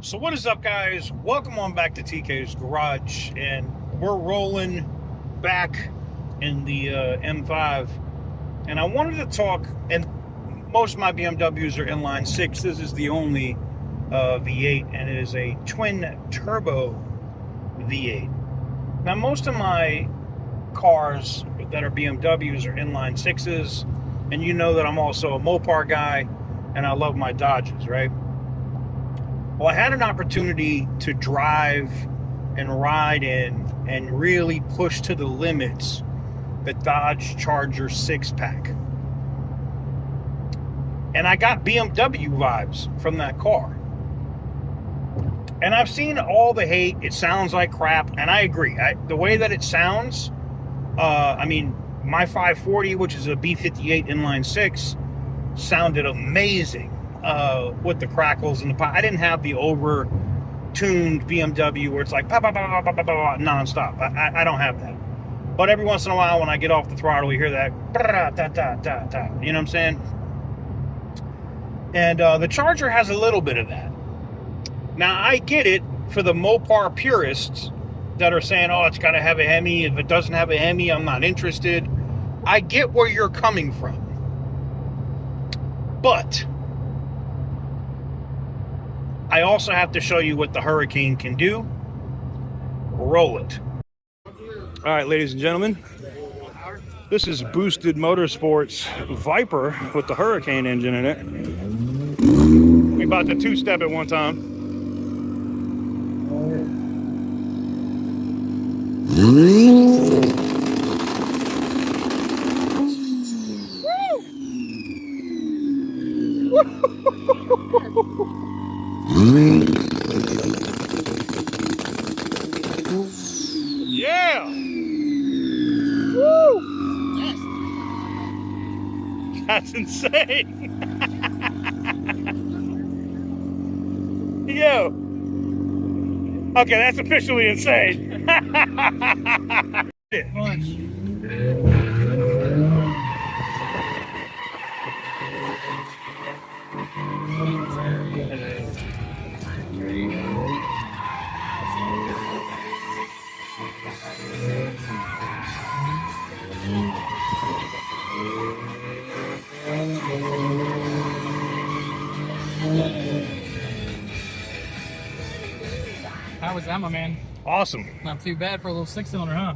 So what is up, guys? Welcome on back to TK's Garage, and we're rolling back in the M5. And I wanted to talk, and most of my BMWs are inline six. This is the only V8, and it is a twin turbo V8. Now, most of my cars that are BMWs are inline sixes, and you know that I'm also a Mopar guy, and I love my Dodges, right? Well, I had an opportunity to drive and ride in and really push to the limits the Dodge Charger Sixpack. And I got BMW vibes from that car. And I've seen all the hate. It sounds like crap, and I agree. The way that it sounds, I mean, my 540, which is a B58 inline six, sounded amazing. With the crackles and the pop. I didn't have the over-tuned BMW where it's like non-stop. I don't have that. But every once in a while when I get off the throttle, you hear that. You know what I'm saying? And the Charger has a little bit of that. Now, I get it for the Mopar purists that are saying, oh, it's got to have a Hemi. If it doesn't have a Hemi, I'm not interested. I get where you're coming from. But I also have to show you what the Hurricane can do. Roll it. All right, ladies and gentlemen, this is Boosted Motorsports Viper with the Hurricane engine in it. We about to two-step it one time. Yeah! Woo! Yes. That's insane! Yo! Okay, that's officially insane! How was that, my man? Awesome. Not too bad for a little six-cylinder, huh?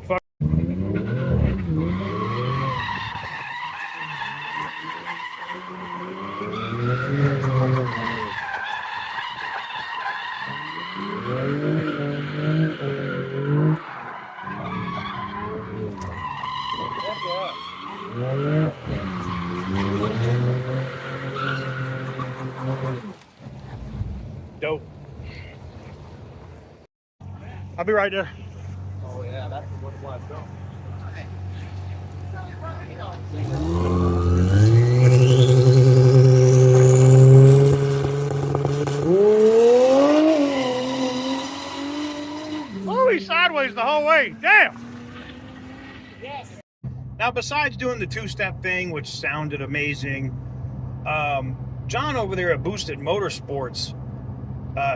Dope. I'll be right there. Oh, yeah, that's what it was. Go. Oh, he's sideways the whole way. Damn. Yes. Now, besides doing the two-step thing, which sounded amazing, John over there at Boosted Motorsports,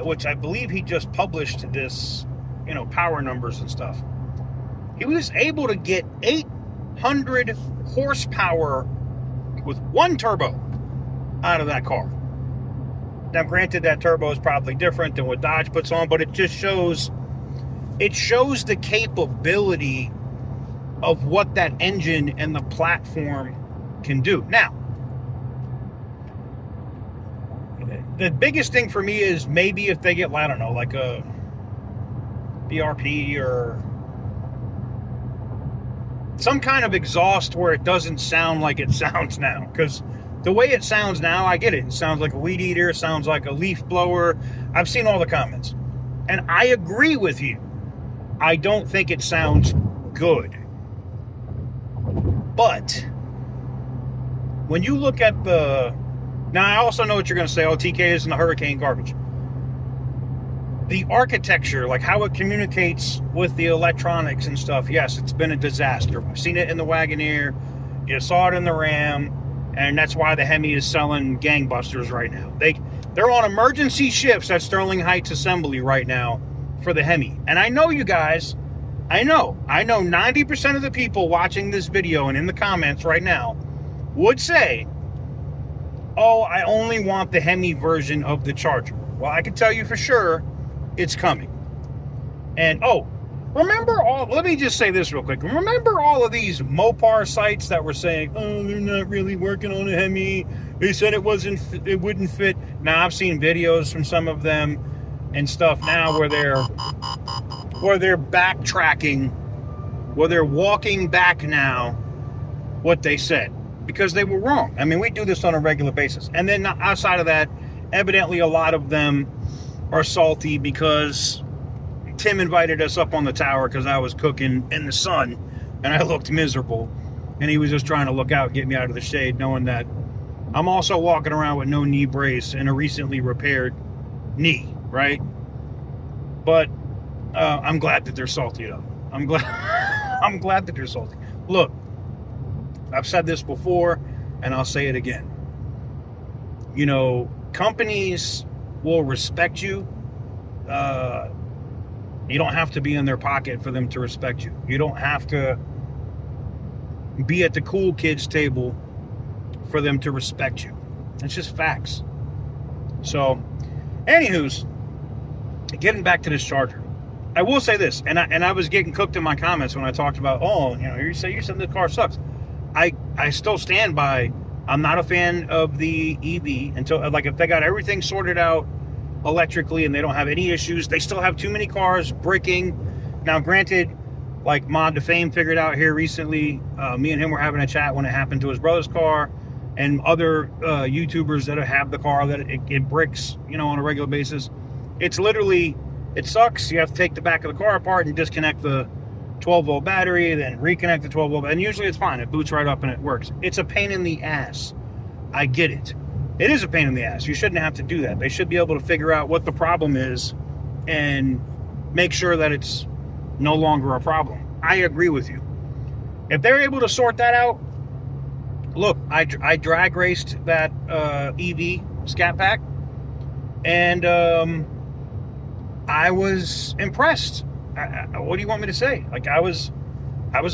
which I believe he just published this, you know, power numbers and stuff. He was able to get 800 horsepower with one turbo out of that car. Now, granted, that turbo is probably different than what Dodge puts on, but it just shows the capability of what that engine and the platform can do. Now, the biggest thing for me is maybe if they get, I don't know, like a BRP or some kind of exhaust where it doesn't sound like it sounds now. Because the way it sounds now, I get it. It sounds like a weed eater. It sounds like a leaf blower. I've seen all the comments. And I agree with you. I don't think it sounds good. But when you look at the... Now, I also know what you're going to say. Oh, TK isn't the Hurricane garbage. The architecture, like how it communicates with the electronics and stuff, yes, it's been a disaster. I've seen it in the Wagoneer. You saw it in the Ram. And that's why the Hemi is selling gangbusters right now. They're on emergency shifts at Sterling Heights Assembly right now for the Hemi. And I know you guys, I know 90% of the people watching this video and in the comments right now would say, oh, I only want the Hemi version of the Charger. Well, I can tell you for sure it's coming. And, oh, let me just say this real quick. Remember all of these Mopar sites that were saying, oh, they're not really working on a Hemi. They said it wouldn't fit. Now, I've seen videos from some of them and stuff now where they're backtracking, where they're walking back now what they said, because they were wrong. I mean, we do this on a regular basis. And then outside of that, evidently a lot of them are salty because Tim invited us up on the tower because I was cooking in the sun and I looked miserable, and he was just trying to look out, get me out of the shade, knowing that I'm also walking around with no knee brace and a recently repaired knee, right? But I'm glad that they're salty, though. I'm glad that they're salty. Look, I've said this before and I'll say it again. You know, companies will respect you. You don't have to be in their pocket for them to respect you. You don't have to be at the cool kids table for them to respect you. It's just facts. So, anywho's, getting back to this Charger, I will say this, and I was getting cooked in my comments when I talked about, oh, you know, you said the car sucks. I still stand by, I'm not a fan of the EV until, like, if they got everything sorted out electrically and they don't have any issues. They still have too many cars bricking. Now, granted, like Mod to Fame figured out here recently, me and him were having a chat when it happened to his brother's car, and other YouTubers that have the car that it bricks, you know, on a regular basis. It's literally, it sucks. You have to take the back of the car apart and disconnect the 12-volt battery, then reconnect the 12-volt, and usually it's fine. It boots right up and it works. It's a pain in the ass. I get it. It is a pain in the ass. You shouldn't have to do that. They should be able to figure out what the problem is and make sure that it's no longer a problem. I agree with you. If they're able to sort that out, look, I drag raced that EV ScatPack, and I was impressed. What do you want me to say? Like, I was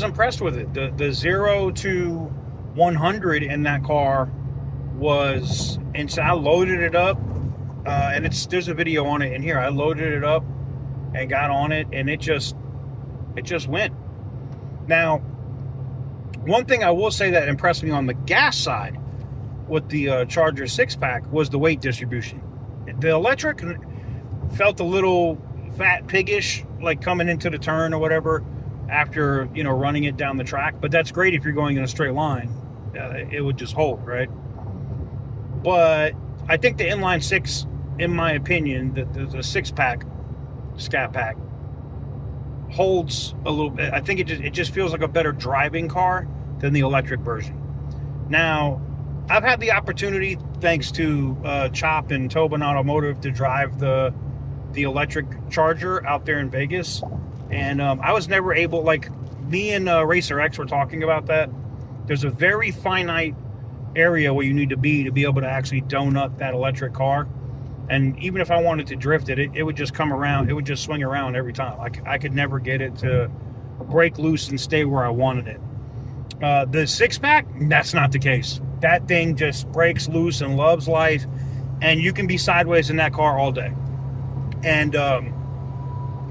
impressed with it. The 0 to 100 in that car was insane. I loaded it up, and there's a video on it in here. I loaded it up and got on it, and it just went. Now, one thing I will say that impressed me on the gas side with the Charger Sixpack was the weight distribution. The electric felt a little fat piggish, like coming into the turn or whatever after, you know, running it down the track. But that's great if you're going in a straight line. It would just hold, right? But I think the inline six, in my opinion, the six-pack ScatPack holds a little bit. I think it just feels like a better driving car than the electric version. Now, I've had the opportunity, thanks to Chop and Tobin Automotive, to drive the electric Charger out there in Vegas, and I was never able, like, me and Racer X were talking about that. There's a very finite area where you need to be able to actually donut that electric car, and even if I wanted to drift it, it would just come around, it would just swing around every time. I could never get it to break loose and stay where I wanted it. The six-pack, that's not the case. That thing just breaks loose and loves life, and you can be sideways in that car all day. And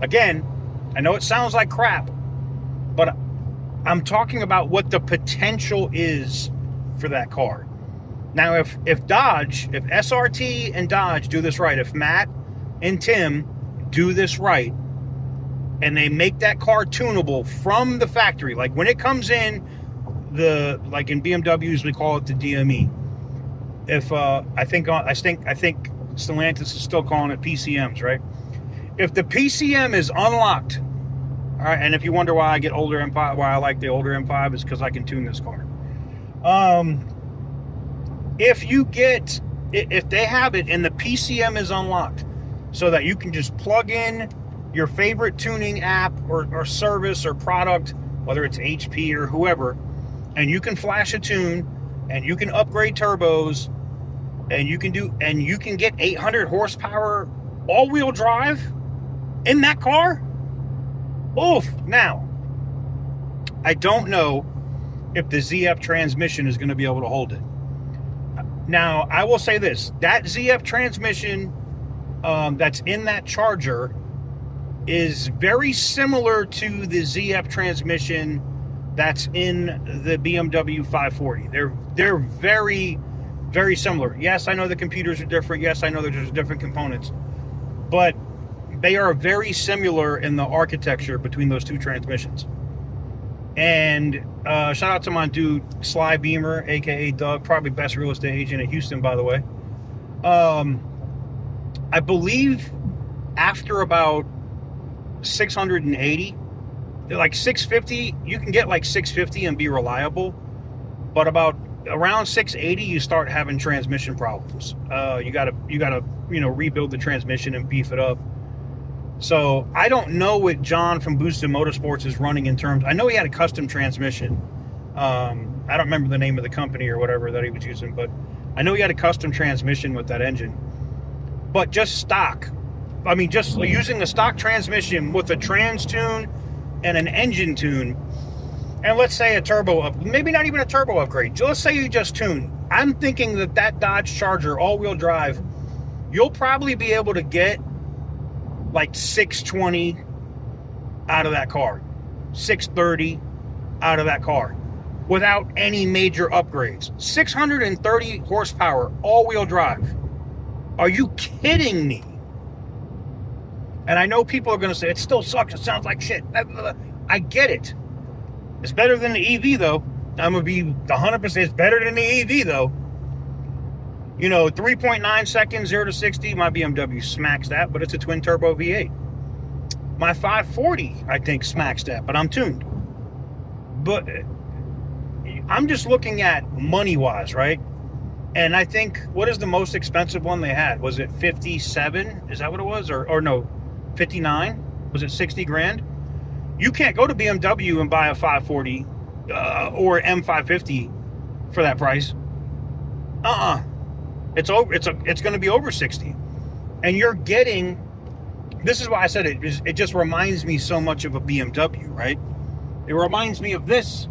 again, I know it sounds like crap, but I'm talking about what the potential is for that car. Now, if SRT and Dodge do this right, if Matt and Tim do this right, and they make that car tunable from the factory, like when it comes in, like in BMWs we call it the DME. If I think Stellantis is still calling it PCMs, right? If the PCM is unlocked, all right, and if you wonder why I get older M5, why I like the older M5, is because I can tune this car. If they have it and the PCM is unlocked, so that you can just plug in your favorite tuning app or service or product, whether it's HP or whoever, and you can flash a tune and you can upgrade turbos and you can get 800 horsepower all-wheel drive in that car. Oof. Now, I don't know if the ZF transmission is going to be able to hold it. Now, I will say this, that ZF transmission that's in that Charger is very similar to the ZF transmission that's in the BMW 540. They're very, very similar. Yes, I know the computers are different. Yes, I know there's different components. But they are very similar in the architecture between those two transmissions. And shout out to my dude, Sly Beamer, aka Doug, probably best real estate agent in Houston, by the way. I believe after about 680, like 650, you can get like 650 and be reliable, but about around 680 you start having transmission problems. You gotta rebuild the transmission and beef it up. So I don't know what John from Boosted Motorsports is running in terms. I know he had a custom transmission. I don't remember the name of the company or whatever that he was using, but I know he had a custom transmission with that engine. But just stock, I mean, just using a stock transmission with a trans tune and an engine tune, and let's say a turbo up, maybe not even a turbo upgrade. Let's say you just tune. I'm thinking that Dodge Charger all-wheel drive, you'll probably be able to get like 620 out of that car, 630 out of that car without any major upgrades. 630 horsepower all-wheel drive. Are you kidding me? And I know people are going to say, it still sucks, it sounds like shit. I get it. It's better than the EV, though. I'm going to be 100%, it's better than the EV, though. 3.9 seconds, 0 to 60. My BMW smacks that, but it's a twin-turbo V8. My 540, I think, smacks that, but I'm tuned. But I'm just looking at money-wise, right? And I think, what is the most expensive one they had? Was it 57? Is that what it was? Or no, 59? Was it 60 grand? You can't go to BMW and buy a 540 or M550 for that price. It's going to be over 60. And you're getting, this is why I said it just reminds me so much of a BMW, right? It reminds me of this.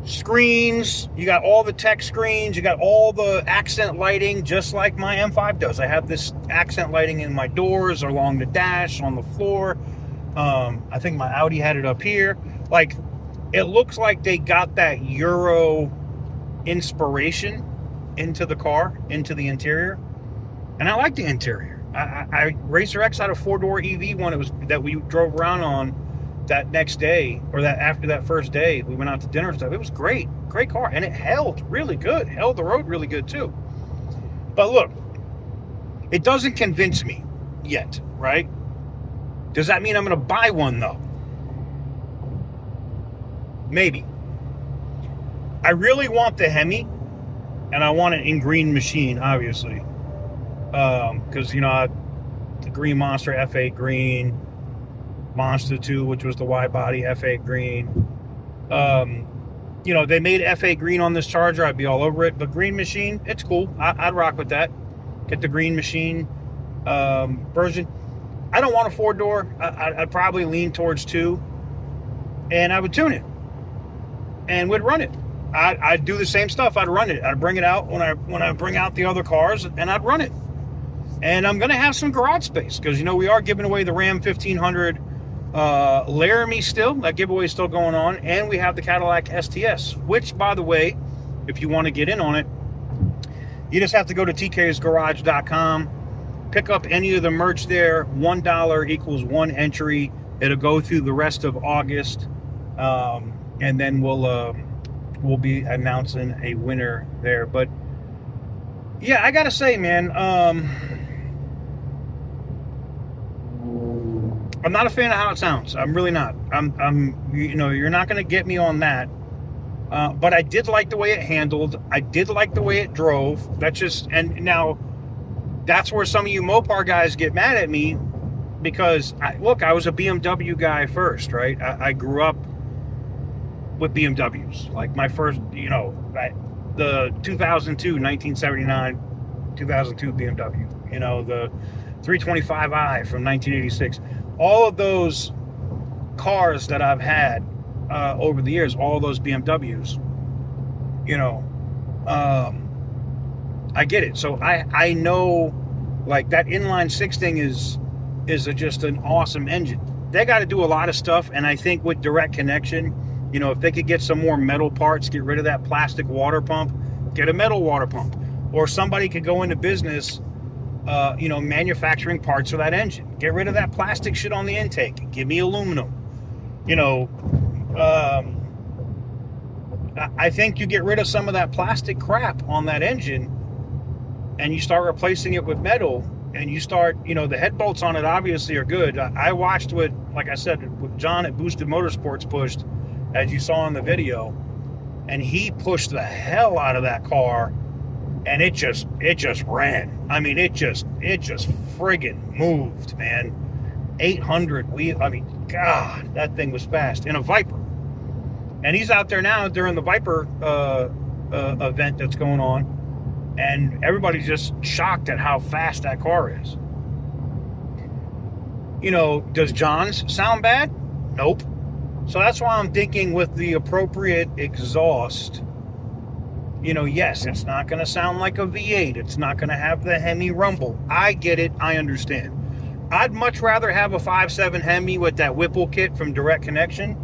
Screens, you got all the tech screens, you got all the accent lighting, just like my M5 does. I have this accent lighting in my doors, along the dash, on the floor. I think my Audi had it up here. Like, it looks like they got that Euro inspiration into the car, into the interior. And I like the interior. I Racer X had a 4-door EV one that we drove around on that next day, or that after that first day, we went out to dinner and stuff. It was great car, and it held really good, held the road really good too. But look, it doesn't convince me yet, right? Does that mean I'm going to buy one though? Maybe. I really want the Hemi, and I want it in green machine, obviously, because the Green Monster F8 green, Monster 2, which was the wide body F8 green. They made F8 green on this Charger, I'd be all over it. But green machine, it's cool. I'd rock with that. Get the green machine version. I don't want a 4-door. I'd probably lean towards 2, and I would tune it and would run it. I'd do the same stuff. I'd run it. I'd bring it out when I bring out the other cars, and I'd run it. And I'm going to have some garage space because we are giving away the Ram 1500 Laramie still. That giveaway is still going on, and we have the Cadillac STS, which, by the way, if you want to get in on it, you just have to go to tksgarage.com, pick up any of the merch there. $1 equals 1 entry. It'll go through the rest of August, and then we'll be announcing a winner there. But yeah, I gotta say, man, I'm not a fan of how it sounds. I'm really not. You're not going to get me on that. But I did like the way it handled. I did like the way it drove. And now that's where some of you Mopar guys get mad at me, because I was a BMW guy first, right? I grew up with BMWs. Like my first, the 2002, 1979, 2002 BMW, you know, the 325i from 1986. All of those cars that I've had over the years, all those BMWs, you know, I get it. So I know, like, that inline six thing is just an awesome engine. They got to do a lot of stuff, and I think with direct connection, you know, if they could get some more metal parts, get rid of that plastic water pump, get a metal water pump, or somebody could go into business, you know, manufacturing parts for that engine. Get rid of that plastic shit on the intake. Give me aluminum. You know, I think you get rid of some of that plastic crap on that engine, and you start replacing it with metal, and you start, you know, the head bolts on it obviously are good. I watched what, like I said, what John at Boosted Motorsports pushed, as you saw in the video, and he pushed the hell out of that car, and it just ran. I mean, it just friggin' moved, man. 800 wheel. I mean, God, that thing was fast in a Viper. And he's out there now during the Viper event that's going on, and everybody's just shocked at how fast that car is. You know, does John's sound bad? Nope. So that's why I'm thinking with the appropriate exhaust, you know, yes, it's not going to sound like a V8. It's not going to have the Hemi rumble. I get it. I understand. I'd much rather have a 5.7 Hemi with that Whipple kit from Direct Connection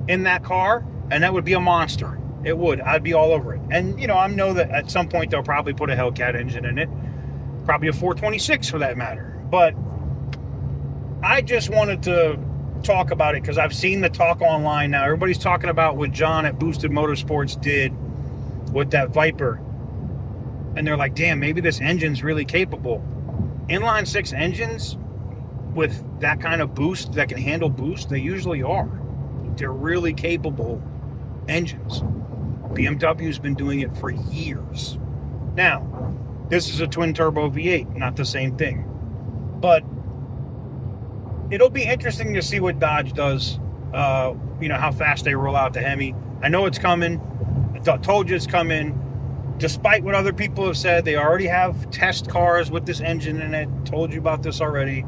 in that car, and that would be a monster. It would. I'd be all over it. And, you know, I know that at some point they'll probably put a Hellcat engine in it. Probably a 426 for that matter. But I just wanted to talk about it because I've seen the talk online now. Everybody's talking about what John at Boosted Motorsports did with that Viper. And they're like, damn, maybe this engine's really capable. Inline six engines with that kind of boost, that can handle boost, they usually are. They're really capable engines. BMW's been doing it for years. Now, this is a twin turbo V8, not the same thing. But it'll be interesting to see what Dodge does, you know, how fast they roll out the Hemi. I know it's coming. I told you it's coming. Despite what other people have said, they already have test cars with this engine in it. Told you about this already.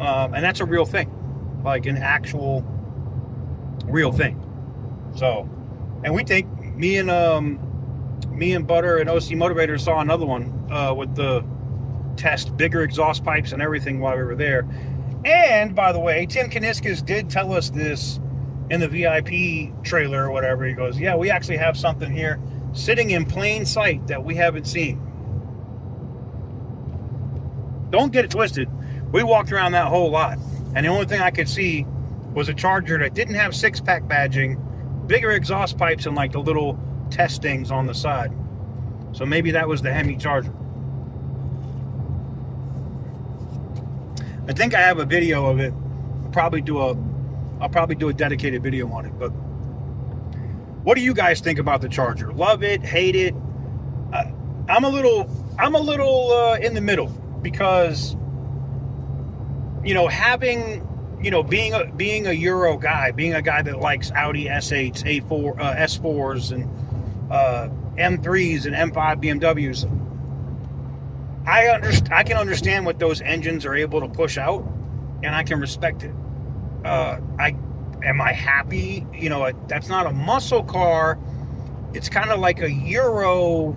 And that's a real thing. Like an actual real thing. So, and we think, me and Butter and OC Motivator saw another one with the test, bigger exhaust pipes and everything while we were there. And, by the way, Tim Kaniskis did tell us this in the VIP trailer or whatever. He goes, yeah, we actually have something here sitting in plain sight that we haven't seen. Don't get it twisted. We walked around that whole lot, and the only thing I could see was a Charger that didn't have six-pack badging, bigger exhaust pipes, and like the little test things on the side. So maybe that was the Hemi Charger. I think I have a video of it. I'll probably do a dedicated video on it. But what do you guys think about the Charger? Love it, hate it? I'm a little in the middle, because, you know, having, you know, being a Euro guy, being a guy that likes Audi S8s, S4s, and M3s and M5 BMWs, I can understand what those engines are able to push out, and I can respect it. Am I happy? You know, that's not a muscle car. It's kind of like a Euro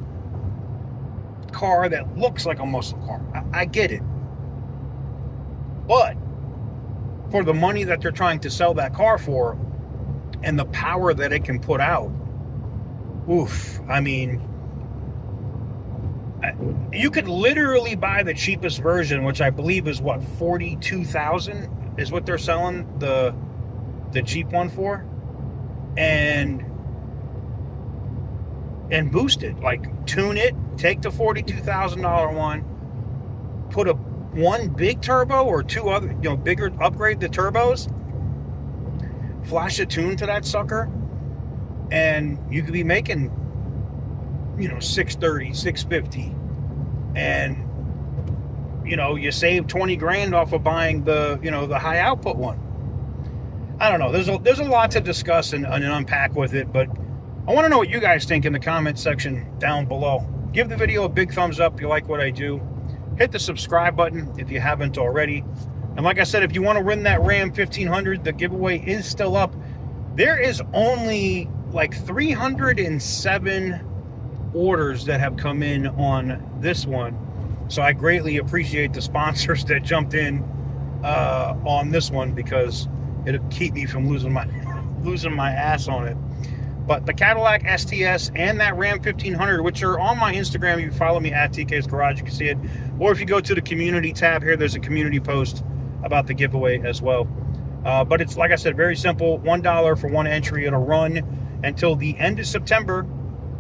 car that looks like a muscle car. I get it. But for the money that they're trying to sell that car for, and the power that it can put out, oof, I mean, you could literally buy the cheapest version, which I believe is what, $42,000 is what they're selling the cheap one for, and boost it, like tune it, take the $42,000 one, put one big turbo or two other, you know, bigger, upgrade the turbos, flash a tune to that sucker, and you could be making, you know, 630, 650, and, you know, you save 20 grand off of buying the, you know, the high output one. I don't know. There's a lot to discuss and unpack with it, but I want to know what you guys think in the comment section down below. Give the video a big thumbs up if you like what I do. Hit the subscribe button if you haven't already. And like I said, if you want to win that Ram 1500, the giveaway is still up. There is only like 307 orders that have come in on this one. So I greatly appreciate the sponsors that jumped in on this one, because it'll keep me from losing my ass on it. But the Cadillac STS and that Ram 1500, which are on my Instagram, you follow me at TK's Garage, you can see it. Or if you go to the community tab here, there's a community post about the giveaway as well. But it's, like I said, very simple. $1 for one entry. It'll run until the end of September.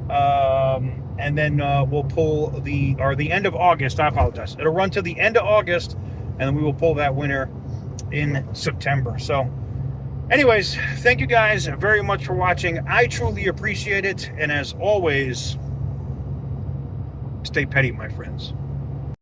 And then we'll pull the end of August. I apologize. It'll run to the end of August, and then we will pull that winner in September. So anyways, thank you guys very much for watching. I truly appreciate it. And as always, stay petty, my friends.